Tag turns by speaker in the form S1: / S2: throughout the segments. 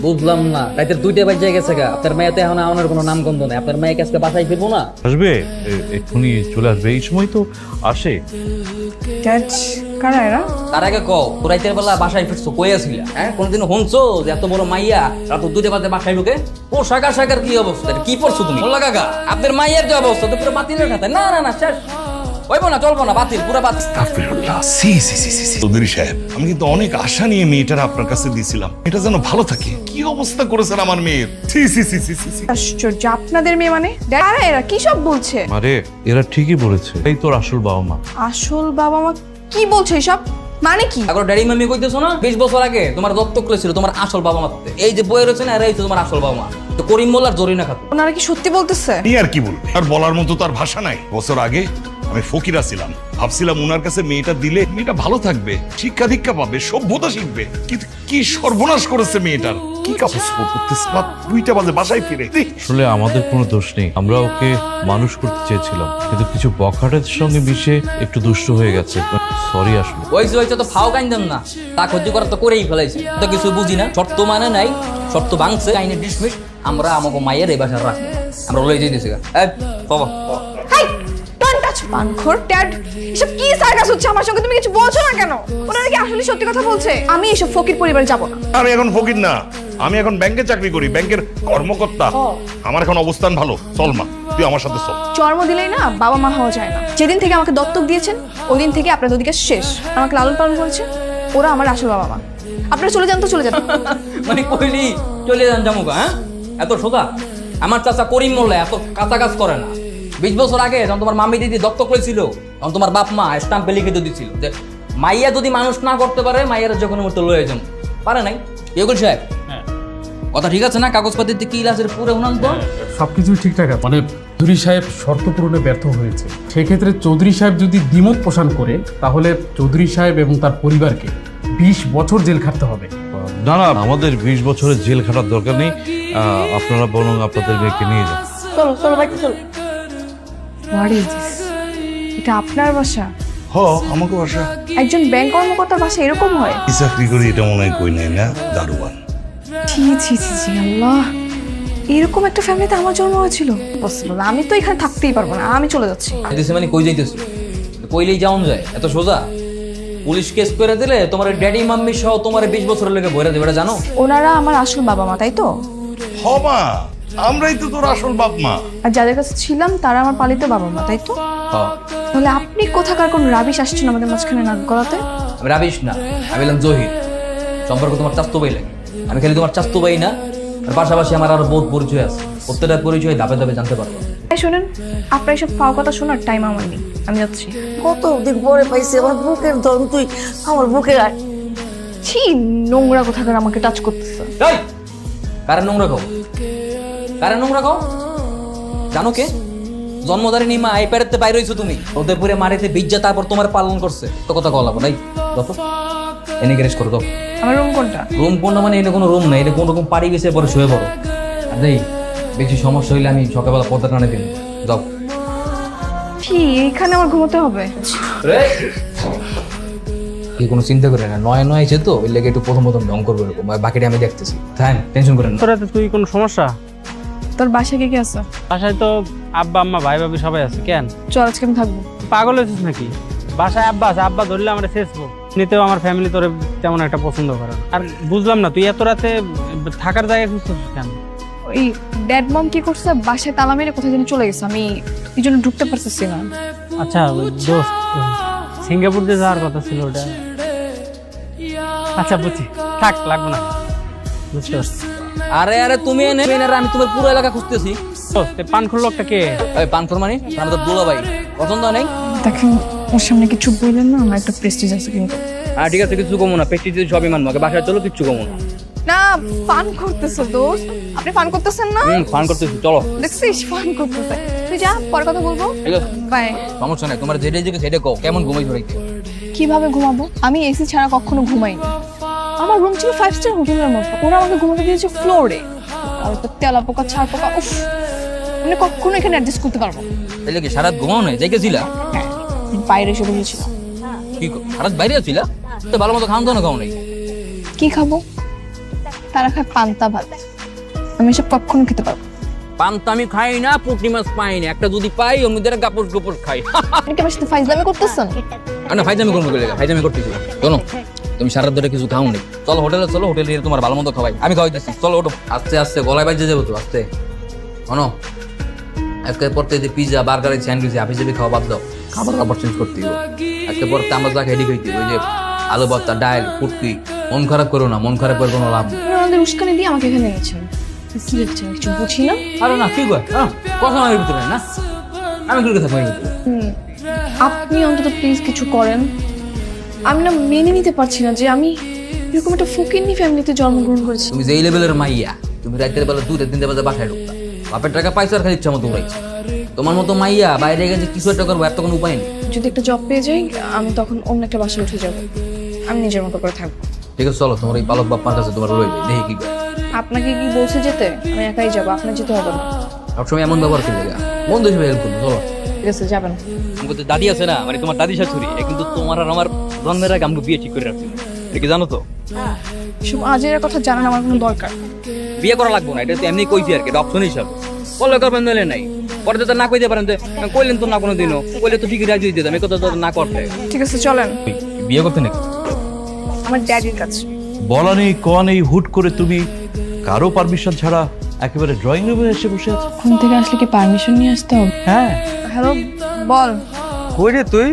S1: বুঝলাম না, রাতের 2টা বাজে গেছে গা। আপনার মেয়েতে এখন আমার কোনো নাম গন্ধ নেই। আপনার মেয়েকে আজকে বাসায় ফিরবো না?
S2: আসবে, এক্ষুনি চলে আসবে, এই সময় তো আসে।
S3: ড্যাড কারা এরা?
S1: তার আগে কও, তো রাতের বেলা বাসায় ফিরছো, কই আসিলা? হ্যাঁ, কোনদিন শুনছো যে এত বড় মাইয়া রাত 2টা বাজে বাসায় ঢুকে? ও শাকার কি অবস্থা, কি পড়ছো তুমি? মোল্লা কাকা, আপনার মাইয়ার যে অবস্থা, তো পুরো বাতিলের খাতা। না না না, শেষ হইব না, চলবো না, বাতিল, পুরো বাতিল।
S4: চৌধুরী সাহেব, আমি কিন্তু অনেক আশা নিয়ে মেয়েটার আপনার কাছে দিয়েছিলাম, এটা যেন ভালো থাকে। কি অবস্থা করেছেন আমার মেয়ের!
S3: আশ্চর্য, আপনাদের মেয়ে মানে? ড্যাড কারা এরা? কি সব বলছে?
S2: আরে এরা ঠিকই বলেছে, এই তোর আসল বাবা মা।
S3: আসল বাবা মা? কি বলছে এসব? মানে কি?
S1: এখন ড্যাডি মামি কইতেছো না, 20 বছর আগে তোমার দত্তক ছিল তোমার আসল বাবা মা। এই যে বই রয়েছে না, এরাই তো তোমার আসল বাবা মা। তো করিম মোল্লার জরিনা খাতুন।
S3: ওনারা কি সত্যি বলতেছে?
S4: কি আর কি বলবে, আর বলার মতো তার ভাষা নাই। বছর আগে আমি ফকিরা ছিলাম, ভাবছিলাম উনার কাছে মেয়েটা দিলে মেয়েটা ভালো থাকবে, শিক্ষা দীক্ষা পাবে, সভ্যতা শিখবে। কিন্তু কি সর্বনাশ করেছে মেয়েটার! কি কাপড় করতেছে, 2টা বাজে বাসায় ফিরে।
S2: আসলে আমাদের কোনো দোষ নেই, আমরা ওকে মানুষ করতে চেয়েছিলাম, কিন্তু কিছু বখাটের সঙ্গে মিশে একটু দুষ্ট হয়ে গেছে। সরি আসলে।
S1: ওইছে তো ফাও কাইন্দেন না, তা সহ্য করা তো করেই ফেলাইছে। তো কিছু বুঝি না, শর্ত মানে নাই, শর্ত ভাঙছে, আইনে ডিসমিস। আমরা আমাকে মায়ের এই বাসার রাখবো, আমরা লই যাইতেছি গা। বাবা
S3: হাই, ডোন্ট টাচ পানখোর। ড্যাড, এসব কি সার্কাস হচ্ছে আমার সঙ্গে? তুমি কিছু বলছো না কেন? ওনারা কি আসলে সত্যি কথা বলছে? আমি এসব ফকির পরিবারে যাব না।
S4: আমি এখন ফকির না, আমি এখন ব্যাংকে চাকরি করি, ব্যাংকের কর্মকর্তা। আমার এখন অবস্থান ভালো। চল মা, তুই আমার সাথে চল।
S3: জন্ম দিলেই না বাবা মা হওয়া যায় না। যেদিন থেকে আমাকে দত্তক দিয়েছেন ওই দিন থেকে আপনার দুদিকে শেষ। আমাকে লালন পালন করেছে, ওরা আমার আসল বাবা মা। আপনারা চলে যান তো, চলে যান।
S1: মানে কইলি চলে যান জামুকা? হ্যাঁ, এত সোজা? আমার চাচা করিম মোল্লা এত কাঁচা কাজ করে না। 20 বছর আগে যখন তোমার মামি দিদি দত্তক করেছিল, তখন তোমার বাপ মা স্টাম্পে লিখে দিয়েছিল যে মাইয়া যদি মানুষ না করতে পারে, মাইয়ার যখন মতো লয়ে যান। পারে নাই? ইয়গুল সাহেব, কথা ঠিক আছে না? কাগজপাতিতে কি আছে পুরো উনান তো?
S5: সবকিছুই ঠিকঠাক আছে। মানে চৌধুরী সাহেব শর্ত পূরণে ব্যর্থ হয়েছে, সেক্ষেত্রে চৌধুরী সাহেব যদি দ্বিমত পোষণ করে, তাহলে চৌধুরী সাহেব এবং তার পরিবারকে 20 বছর জেল খাটতে হবে।
S2: না না, আমাদের 20 বছরের জেল খাটার দরকার নেই, আপনারা বরং আপনাদের মেয়েকে নিয়ে যান।
S1: চলো চলো বাইকে চলো।
S3: What is this? এটা আপনার বাসা?
S4: আমাকে বাসা।
S3: একজন ব্যাংক কর্মকর্তার বাসা এরকম হয়?
S4: কি চাকরি করি এটা মনে হয় কই নাই না, দারোয়ান।
S3: ছি ছি ছি ছি, আল্লাহ, এরকম একটা ফ্যামিলিতে আমার জন্ম হয়েছিল? পসিবল? আমি তো এখানে থাকতেই পারবো না, আমি চলে যাচ্ছি।
S1: যাইতেছি মানে কই যাইতেছি? কইলেই যাওন যায়? এত সোজা? পুলিশ কেস করে দিলে তোমার ড্যাডি মাম্মি সহ তোমার 20 বছরের লেগে ভরে দেবে, এটা জানো?
S3: ওনারা আমার আসল বাবা মা, তাই তো?
S4: মা, আমরাই তো তোর আসল বাপ মা।
S3: আর যাদের কাছে ছিলাম তারা আমার পালিত বাবা মা, তাই তো? তাহলে আপনি কোথাকার কোন রাবিশ আসছেন আমাদের মাঝখানে নাক গলাতে?
S1: আমি রাবিশ না, আমি বললাম জহির। সম্পর্ক তোমার চাস্তু ভাই লাগে। আমি খালি তোমার চাস্তু ভাই না, আর পাশাপাশি আমার আরো বহুত পরিচয় আছে। প্রত্যেকটা পরিচয় ধাপে ধাপে জানতে পারবো।
S3: শোনেন, আপনার এসব ফাও কথা শোনার টাইম আমার নেই, আমি যাচ্ছি।
S6: কতদিন পরে পাইছি আমার বুকের ধরন, তুই আমার বুকে রাখ।
S3: ছি, নোংরা কোথাকার আমাকে টাচ করতেছে।
S1: এই কারে নোংরা খাও? কারে নোংরা খাও? জানো কে? জন্মধারিণী মা এই পেরেতে বাইরে হইছো তুমি। ওদের পুরে মারিতে বিজ্জা, তারপর তোমার পালন করছে। তো কথা কলাবো নাই, যত এনে গ্যারেজ করে দাও।
S3: আমার রুম কোনটা?
S1: রুম কোনটা মানে? এটা কোনো রুম না, এটা কোন রকম পাড়ি গেছে পরে শুয়ে পড়ো। আর নেই বেশি সমস্যা হইলে আমি সকালবেলা পর্দা টানে দিন। যাও।
S3: কি এইখানে আমার ঘুমোতে হবে?
S1: কি কোনো চিন্তা করে না, নয় নয় আছে তো, ওই লেগে একটু প্রথম ঢং করবে এরকম। বাকিটা আমি দেখতেছি, তাই টেনশন করেন না।
S7: তোরাতে তুই কোনো সমস্যা?
S3: তোর বাসায় কে কে আছে?
S7: বাসায় তো আব্বা আম্মা ভাই ভাবি সবাই আছে। কেন,
S3: চল আজকে আমি থাকবো।
S7: পাগল হয়েছিস নাকি? বাসায় আব্বা আছে, আব্বা ধরলে আমরা শেষবো। নিতেও আমার ফ্যামিলি তোরে তেমন একটা পছন্দ করে না। আর বুঝলাম না, তুই এত রাতে থাকার জায়গা খুঁজছিস কেন?
S3: ওই ড্যাড মম কি করছে, বাসায় তালা মেরে কোথায় যেন চলে গেছে, আমি এই জন্য ঢুকতে পারতেছি না।
S7: আচ্ছা দোস্ত, সিঙ্গাপুর দিয়ে যাওয়ার কথা ছিল ওটা। আচ্ছা বুঝছি, থাক, লাগবে না, বুঝতে পারছি।
S1: আরে আরে তুমি এনে আমি তোমার পুরো এলাকা খুঁজতেছি।
S7: পানখোর লোকটা কে?
S1: ওই পানখোর মানে আমি তো দুলা ভাই, পছন্দ নেই?
S3: দেখেন, ওর সামনে কিছু বললেন না, আমার একটা প্রেস্টিজ আছে কিন্তু।
S1: হ্যাঁ ঠিক আছে, কিছু কমো না, পেস্টিজ সবই মানবো। বাসায় চলো, কিচ্ছু কমো না।
S3: না, ফান করতেছো দোস্ত, আপনি ফান করতেছেন না?
S1: ফান করতেছি, চলো।
S3: দেখছিস, ফান করতেছে। তুই যা, পরে কথা বলবো।
S1: ঠিক আছে,
S3: বাই।
S1: সমস্যা নাই, তোমার যেটা জিজ্ঞেস সেটা কও। কেমন ঘুমাই ধরাইতে?
S3: কিভাবে ঘুমাবো? আমি এসি ছাড়া কখনো ঘুমাইনি। আমার রুম ছিল 5 স্টার হোটেলের মতো, ওরা আমাকে ঘুমাতে দিয়েছে ফ্লোরে। আর তেলা পোকা, ছাড় পোকা, উফ, আমি কখনো এখানে অ্যাডজাস্ট করতে পারবো না।
S1: তাইলে কি সারাত ঘুমাও নাই? যাইতেছিলা?
S3: বাইরে এসে বসেছিলাম।
S1: কি সারাত বাইরে আছিলা? তো ভালো মতো খাওয়া দাওয়া খাও নাই?
S3: কি খাবো? তারা খায় পান্তা ভাত, আমি এসব কখনো খেতে পারবো না।
S1: পান্তা আমি খাই না, পুঁটি মাছ পাই না, একটা যদি পাই ওর মধ্যে গাপস গোপস খাই।
S3: আপনি কি আমার সাথে ফাইজলামি করতেছেন?
S1: না ফাইজামি করবো বলে, ফাইজামি করতেছি। শোনো, তুমি সারা ধরে কিছু খাও নি, চলো হোটেলে, চলো হোটেলে গিয়ে তোমার ভালো মতো খাওয়াই, আমি খাওয়াইতেছি। চলো ওঠো, আস্তে আস্তে গলায় বাজে যাবো তো, আস্তে। শোনো, আজকের পরতে যে পিজা বার্গার স্যান্ডউইচ হাফি জাবি খাওয়া বাদ দাও, খাবার খাবার চেঞ্জ করতে হবে। আজকের পর আমরা যা খেয়ে খাইতে ওই যে আলু ভর্তা, ডাল, ফুটকি। মন খারাপ করো না, মন খারাপ করে কোনো লাভ নেই।
S3: আপনি আমাদের উস্কানি দিয়ে আমাকে এখানে এনেছেন, কি দেখছেন কিছু বুঝি না।
S1: আরে না কি কয়, কথা আমার ভিতরে না, আমি কি থাকবো এর ভিতরে?
S3: আপনি অন্তত প্লিজ কিছু করেন। আমি না মেনে নিতে পারছি না যে আমি এরকম একটা ফকিন্নি ফ্যামিলিতে জন্মগ্রহণ করেছি।
S1: তুমি যে এই লেভেলের মাইয়া, তুমি রাতের বেলা 2-3 বাজে বাসায় ঢুকতা, বাপের টাকা পাইছো আর খালি ইচ্ছা মতো উড়াইছো। তোমার মতো মাইয়া বাইরে গেছে কিছু একটা করবো, এত কোনো উপায় নেই।
S3: যদি একটা জব পেয়ে যাই, আমি তখন অন্য একটা বাসায় উঠে যাব, আমি নিজের মতো করে থাকবো।
S1: ঠিক আছে চলো, তোমার এই পালক বাপ্পার কাছে তোমার রয়ে যায়, দেখি কি করে।
S3: আপনাকে কি বলছে যেতে? আমি একাই যাবো, আপনার যেতে হবে না।
S1: সবসময় এমন ব্যবহার করবে, বন্ধু হিসেবে হেল্প করবো। চলো,
S3: ঠিক আছে, যাবেন।
S1: আমাকে তো দাদি আছে না, মানে তোমার দাদি শাশুড়ি, কিন্তু তোমার আর আমার জন্মের আগে আমাকে বিয়ে ঠিক করে রাখছিল, এটা কি জানো তো?
S3: সব আজের কথা জানার আমার কোনো দরকার।
S1: বিয়ে করা লাগবো না, এটা তো এমনি কইছি আর কি, এটা অপশন হিসাবে। বললে করবেন দিলে নাই, পরে তো না কইতে পারেন, কইলেন তো না কোনো দিনও, কইলে তো ঠিকই রাজি দিতাম, এই কথা তো না করতে।
S3: ঠিক আছে, চলেন।
S1: বিয়ে করতে নাকি?
S3: আমার ড্যাডির কাছে।
S2: বলা নেই কওয়া নেই, হুট করে তুমি কারো পারমিশন ছাড়া একেবারে ড্রয়িং রুমে এসে বসে আছো।
S3: ঘুম থেকে আসলে কি পারমিশন নিয়ে আসতে হবে?
S2: হ্যাঁ,
S3: হ্যালো, বল।
S7: কই রে তুই?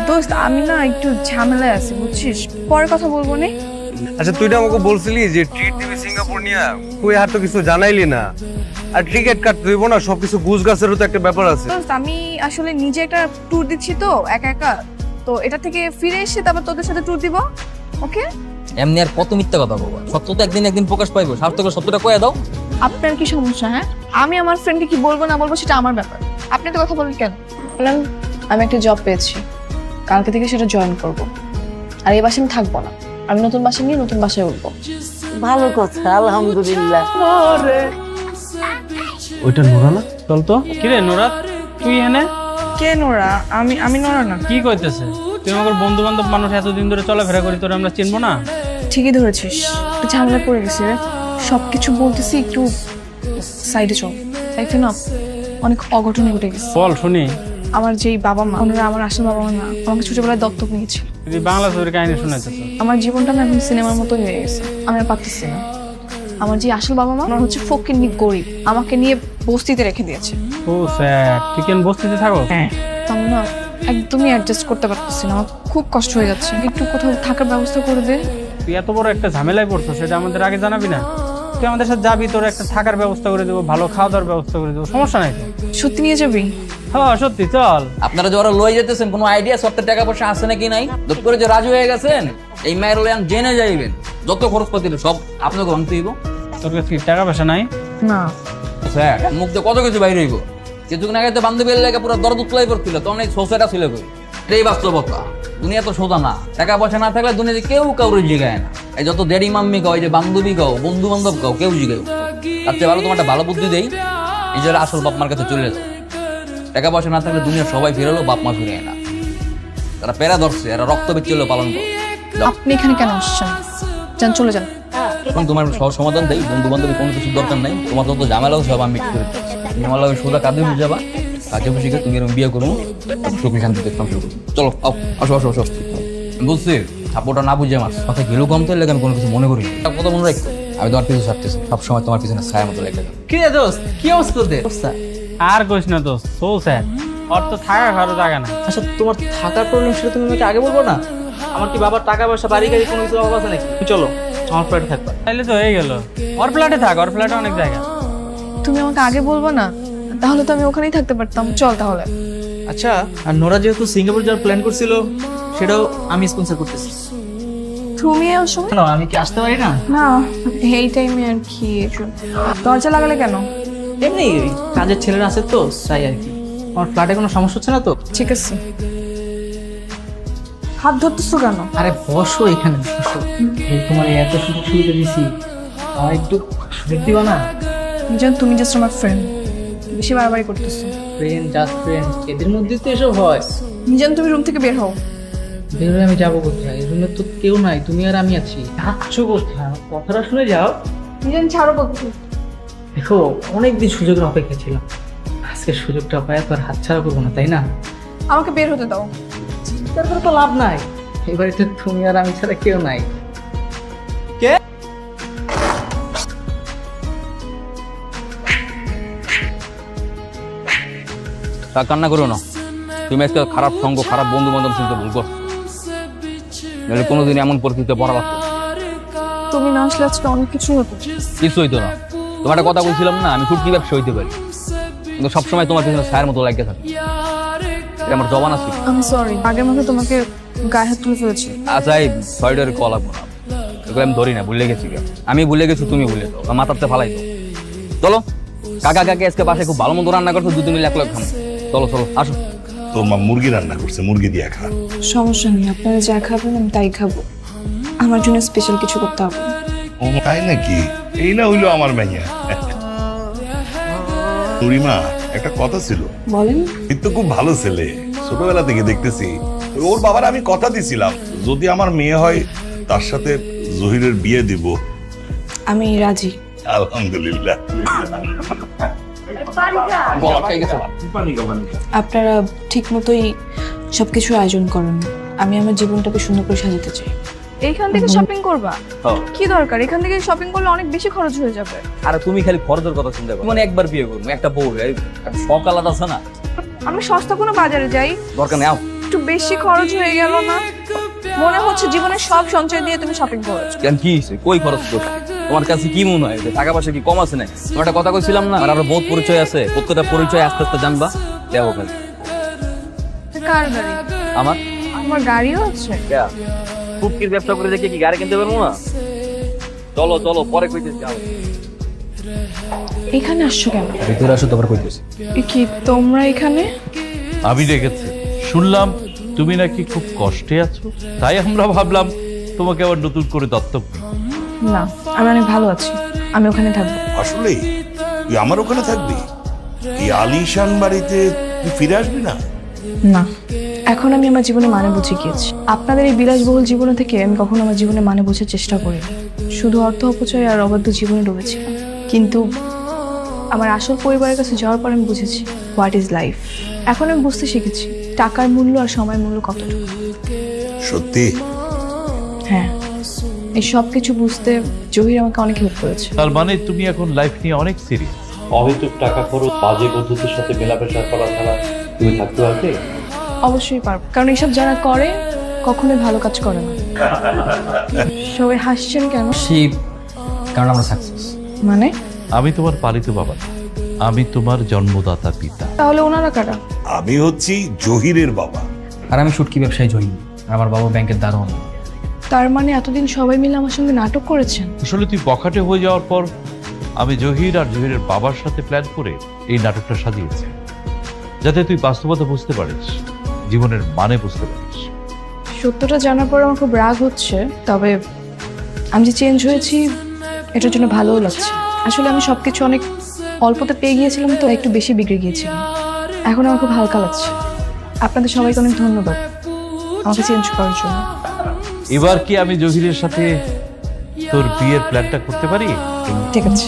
S3: দোস্ত, আমি না একটু ঝামেলায় আছি, বুঝছিস, পরে কথা বলবো নে।
S8: আচ্ছা তুই না আমাকে বলছিলি যে ট্রিট দিবি সিঙ্গাপুর নিয়ে, তুই আর তো কিছু জানাইলি না। আর টিকিট কাটতে দিব না, সবকিছু গুছ গাছেরও তো একটা ব্যাপার আছে।
S3: দোস্ত, আমি আসলে নিজে একটা ট্যুর দিচ্ছি তো একা একা, তো এটা থেকে ফিরে এসে তারপর তোদের সাথে ট্যুর দিব, ওকে?
S1: এমনি আর কত মিথ্যা কথা বলবো, সত্য তো একদিন একদিন প্রকাশ পাইবো, সার্থক সত্যটা কয়ে দাও।
S3: আপনার কি সমস্যা? হ্যাঁ, আমি আমার ফ্রেন্ডকে কি বলবো না বলবো সেটা আমার ব্যাপার, আপনি তো কথা বলেন কেন? বললাম আমি একটা জব পেয়েছি, কালকে থেকে সেটা জয়েন করব, আর এই বাসায় আমি থাকবো না, আমি নতুন বাসা নিয়ে নতুন বাসায় উঠবো।
S6: ভালো কথা, আলহামদুলিল্লাহ।
S5: ওইটা নোরা না? চল তো।
S7: কিরে নোরা, তুই এনে
S3: কে নোরা? আমি নোরা না।
S7: কি কইতেছে? তুই আমার বন্ধু বান্ধব মানুষ, এতদিন ধরে চলাফেরা করি, তোরা আমরা চিনবো না?
S3: ঠিকই ধরেছিস, একটু ঝামেলা পড়ে গেছে রে, সবকিছু বলতেছি, একটু সাইডে চল। সাইডে না, অনেক অঘটন ঘটে গেছে।
S7: বল শুনি।
S3: আমার যেই বাবা মা, ওনারা আমার আসল বাবা মা না, আমাকে ছোটবেলায় দত্তক নিয়েছিল।
S7: তুই বাংলা ছবির কাহিনী শুনেছিস?
S3: আমার জীবনটা না এখন সিনেমার মতোই হয়ে গেছে, আমি আর পারতেছি না। আমার যে আসল বাবা মা, ওনার হচ্ছে ফকিন্নি গরিব, আমাকে নিয়ে বস্তিতে রেখে দিয়েছে।
S7: ও স্যার, তুই কেন বস্তিতে থাকো?
S3: তো আমি না একদমই অ্যাডজাস্ট করতে পারতেছি না, আমার খুব কষ্ট হয়ে যাচ্ছে, একটু কোথাও থাকার ব্যবস্থা করে দে।
S7: তুই এত বড় একটা ঝামেলায় পড়ছো, সেটা আমাদের আগে জানাবি না? তুই আমাদের সাথে যাবি, তোর একটা থাকার ব্যবস্থা করে দেবো, ভালো খাওয়া দাওয়ার ব্যবস্থা করে দেবো, সমস্যা নাই তো।
S3: সত্যি নিয়ে যাবি?
S7: হ্যাঁ সত্যি, চল।
S1: আপনারা যে ওরা লয়ে যেতেছেন, কোনো আইডিয়া সত্যের টাকা পয়সা আছে নাকি নাই? দপ করে যে রাজি হয়ে গেছেন, এই মায়ের লয়ান জেনে যাইবেন, যত খরচপাতি সব আপনাকে ভাঙতে হইব।
S7: তোর কাছে কি টাকা পয়সা নাই?
S3: না।
S1: স্যার মুখ দিয়ে কত কিছু বাইরে হইব, কিছুক্ষণ আগে তো বান্ধবীর লেগে পুরো দরদ উতলাই পড়ছিল, তখন এই সোসাইটা ছিল কই? এটাই বাস্তবতা, দুনিয়া তো সোজা না, টাকা পয়সা না থাকলে দুনিয়াতে কেউ কাউরে জিগায় না। এই যত দেরি মাম্মি গাও, এই যে বান্ধবী গাও, বন্ধু বান্ধব গাও, কেউ জিগাই। তার চেয়ে ভালো তোমার একটা ভালো বুদ্ধি দেই, নিজের আসল বাপ মার কাছে চলে যাও। টাকা পয়সা না থাকলে দুনিয়া সবাই ফিরালো, বাপ মা ফিরে না। তারা পেরা ধরছে, এরা রক্ত বিচ্ছিল পালন করো।
S3: আপনি এখানে কেন আসছেন? যান, চলে যান।
S1: এখন তোমার সহজ সমাধান দেই, বন্ধু বান্ধবী কোনো কিছু দরকার নাই, তোমার যত ঝামেলাও সব আমি মিট করে দিচ্ছি। তুমি আমার লাগে সোজা কাঁদে বুঝে যাবা, কাজে বসে গিয়ে তুমি এরকম বিয়ে করবো, সুখী শান্তি দেখতাম শুরু করবো। চলো আসো আসো আসো। বুঝছি সাপোর্টটা না বুঝে আমার কথা গেলেও কম তো লেগে আমি কোনো কিছু মনে করি না, কথা মনে রাখো। আমি তোমার পিছু ছাড়তেছি, সবসময় তোমার পিছনে ছায়া মতো লেগে যাবে।
S7: কি রে দোস্ত, কি অবস্থা তোদের? আর কইস না দোস্ত, সো স্যাড। ওর তো থাকা খাওয়ার জায়গা না।
S9: আচ্ছা তোমার থাকার প্রবলেম সেটা তুমি আমাকে আগে বলবো না? আমার কি বাবার টাকা পয়সা বাড়ি গাড়ি কোনো কিছু অভাব আছে নাকি? তুমি চলো আমার ফ্ল্যাটে থাকবা।
S7: তাইলে তো হয়ে গেল, ওর ফ্ল্যাটে থাক, ওর ফ্ল্যাটে অনেক জায়গা।
S3: তুমি আমাকে আগে বলবো না? তাহলে তো আমি ওখানেই থাকতে পারতাম। চল তাহলে।
S9: আচ্ছা, আর নোরা যেহেতু সিঙ্গাপুর যাওয়ার প্ল্যান করছিল, সেটাও আমি স্পন্সর করতেছি।
S3: তুমি আসো
S9: কেন, আমি কি আসতে পারি না?
S3: না, এই টাইমে আর কি? দরজা লাগালে কেন?
S9: এমনি ওই কাজের ছেলেরা আছে তো, তাই আর কি। আমার ফ্ল্যাটে কোনো সমস্যা হচ্ছে না তো?
S3: ঠিক আছে। হাত ধরতেছো কেন?
S9: আরে বসো এখানে, বসো। এই তোমার এত সুযোগ সুবিধা দিছি, আর একটু সুযোগ দিবা না?
S3: জান, তুমি জাস্ট আমার ফ্রেন্ড, বেশি বাড়াবাড়ি করতেছো।
S9: ফ্রেন্ড, জাস্ট ফ্রেন্ড, এদের মধ্যে তো এসব হয়।
S3: জান, তুমি রুম থেকে বের হও।
S9: বের হয়ে আমি যাবো কোথায়? এই জন্য তো কেউ নাই, তুমি আর আমি আছি। যাচ্ছ কোথায়? আমার কথাটা শুনে যাও।
S3: মিজান ছাড়ো বলছি।
S9: দেখো, অনেকদিন সুযোগের অপেক্ষা ছিল, আজকে সুযোগটা পাই তো আর হাতছাড়া করবো না, তাই না?
S3: আমাকে বের হতে দাও।
S9: চিন্তার করে তো লাভ নাই, এবারে তো তুমি আর আমি ছাড়া কেউ নাই।
S1: তা কান্না করো না, তুমি আজকে খারাপ সঙ্গ, খারাপ বন্ধু বান্ধব শুনতে ভুল করছো। নাহলে কোনোদিন এমন পরিস্থিতিতে পড়া লাগতো।
S3: তুমি না আসলে আজকে অনেক কিছু হতো।
S1: কিছু হইতো না। তোমার একটা কথা বলছিলাম না, আমি ফুটকি ব্যবসা হইতে পারি, কিন্তু সবসময় তোমার পিছনে ছায়ের মতো লাগিয়ে থাকে। এটা আমার জবান আছে।
S3: আমি সরি, আগের মতো তোমাকে গায়ে হাত তুলে ফেলেছি।
S1: আচ্ছা, এই সরিডারে কল লাগবো না, এগুলো আমি ধরি না, ভুলে গেছি। আমি ভুলে গেছি, তুমি ভুলে যাও, মাথাতে ফালাই দাও। চলো, কাকা কাকে আজকে বাসায় খুব ভালো মতো রান্না করছো, দুদিন মিলে এক লাখ খাবো। চলো চলো, আসো।
S4: তো মা মুরগি রান্না করছে, মুরগি দিয়ে খা।
S3: সমস্যা নেই, আপনারা যা খাবেন আমি তাই খাবো। আমার জন্য স্পেশাল কিছু করতে হবে না।
S4: ও তাই নাকি? এই না হইলো আমার মাইয়া। তুরিমা, একটা কথা ছিল।
S3: বলেন।
S4: এই তো খুব ভালো ছেলে, ছোটবেলা থেকে দেখতেছি। ওর বাবার আমি কথা দিছিলাম, যদি আমার মেয়ে হয় তার সাথে জহিরের বিয়ে দিব।
S3: আমি রাজি।
S4: আলহামদুলিল্লাহ।
S3: আপনারা ঠিক মতোই সবকিছু আয়োজন করেন, আমি আমার জীবনটাকে সুন্দর করে সাজাতে চাই। এইখান থেকে শপিং করবা? কি দরকার, এখান থেকে শপিং করলে অনেক বেশি খরচ হয়ে যাবে।
S1: আর তুমি খালি খরচের কথা চিন্তা করো, মানে একবার বিয়ে করবো, একটা বউ, শখ আলাদা আছে না।
S3: আমি সস্তা কোনো বাজারে যাই,
S1: দরকার নেই।
S3: একটু বেশি খরচ হয়ে গেল না? মনে হচ্ছে জীবনের সব সঞ্চয় দিয়ে তুমি শপিং করেছো।
S1: কেন, কি হয়েছে? কই খরচ করছো? তোমার কাছে কি মনে হয় যে টাকা পয়সা কি কম আছে না? তোমার একটা কথা কইছিলাম না, আর আরো বহুত পরিচয় আছে, প্রত্যেকটা পরিচয় আস্তে আস্তে জানবা। দেখো খালি
S3: কার গাড়ি?
S1: আমার
S3: আমার গাড়িও আছে।
S1: ফুটকির ব্যবসা করে দেখে কি গাড়ি কিনতে পারবো না? চলো চলো, পরে কইতেছি।
S3: এখানে আসছো কেন?
S1: ভিতরে আসো, তোমার কইতেছি।
S3: কি তোমরা এখানে?
S2: আমি ডেকেছি, শুনলাম তুমি নাকি খুব কষ্টে আছো, তাই আমরা ভাবলাম তোমাকে আবার নতুন করে দত্তক নিই।
S3: না, আমি অনেক ভালো আছি, আমি ওখানে থাকবো।
S4: আসলে তুই আমার ওখানে থাকবি? এই আলিশান বাড়িতে তুই ফিরে আসবি না?
S3: না, এখন আমি আমার জীবনে মানে বুঝে গিয়েছি। আপনাদের এই বিলাসবহুল জীবনে থেকে আমি কখনো আমার জীবনে মানে বোঝার চেষ্টা করি, শুধু অর্থ অপচয় আর অবাধ্য জীবনে ডুবেছি। কিন্তু আমার আসল পরিবারের কাছে যাওয়ার পর আমি বুঝেছি হোয়াট ইজ লাইফ। এখন আমি বুঝতে শিখেছি টাকার মূল্য আর সময়ের মূল্য কতটুকু।
S4: সত্যি?
S3: হ্যাঁ, এই সব কিছু বুঝতে জহির আমাকে অনেক হেল্প করেছে।
S2: তার মানে তুমি এখন লাইফ নিয়ে অনেক সিরিয়াস।
S10: অহেতুক টাকা খরচ, বাজে পদ্ধতির সাথে মেলামেশা করা ছাড়া তুমি থাকতে পারবে?
S3: অবশ্যই পারবো, কারণ এইসব যারা করে কখনোই ভালো কাজ করে না। সবাই হাসছেন কেন?
S1: শিব, কারণ আমরা সাকসেস।
S3: মানে?
S2: আমি তোমার পালিত বাবা, আমি তোমার জন্মদাতা পিতা।
S3: তাহলে ওনারা কারা?
S4: আমি হচ্ছি জহিরের বাবা।
S1: আর আমি শুটকি ব্যবসায়ী জহির, আর আমার বাবা ব্যাংকের দারোয়ান।
S3: তার মানে এতদিন সবাই মিলে আমার সঙ্গে নাটক করেছেন?
S2: আসলে তুই বখাটে হয়ে যাওয়ার পর আমি জহির আর জহিরের বাবার সাথে প্ল্যান করে এই নাটকটা সাজিয়েছি, যাতে তুই বাস্তবতা বুঝতে পারিস, জীবনের মানে বুঝতে পারিস।
S3: সত্যটা জানার পর আমার খুব রাগ হচ্ছে, তবে আমি যে চেঞ্জ হয়েছি এটার জন্য ভালোও লাগছে। আসলে আমি সবকিছু অনেক অল্পতে পেয়ে গিয়েছিলাম, তো একটু বেশি বিগড়ে গিয়েছিলাম। এখন আমার খুব হালকা লাগছে। আপনাদের সবাইকে অনেক ধন্যবাদ আমাকে চেঞ্জ করার জন্য।
S2: এবার কি আমি জহিরের সাথে তোর বিয়ের প্ল্যানটা করতে পারি?
S3: ঠিক আছে।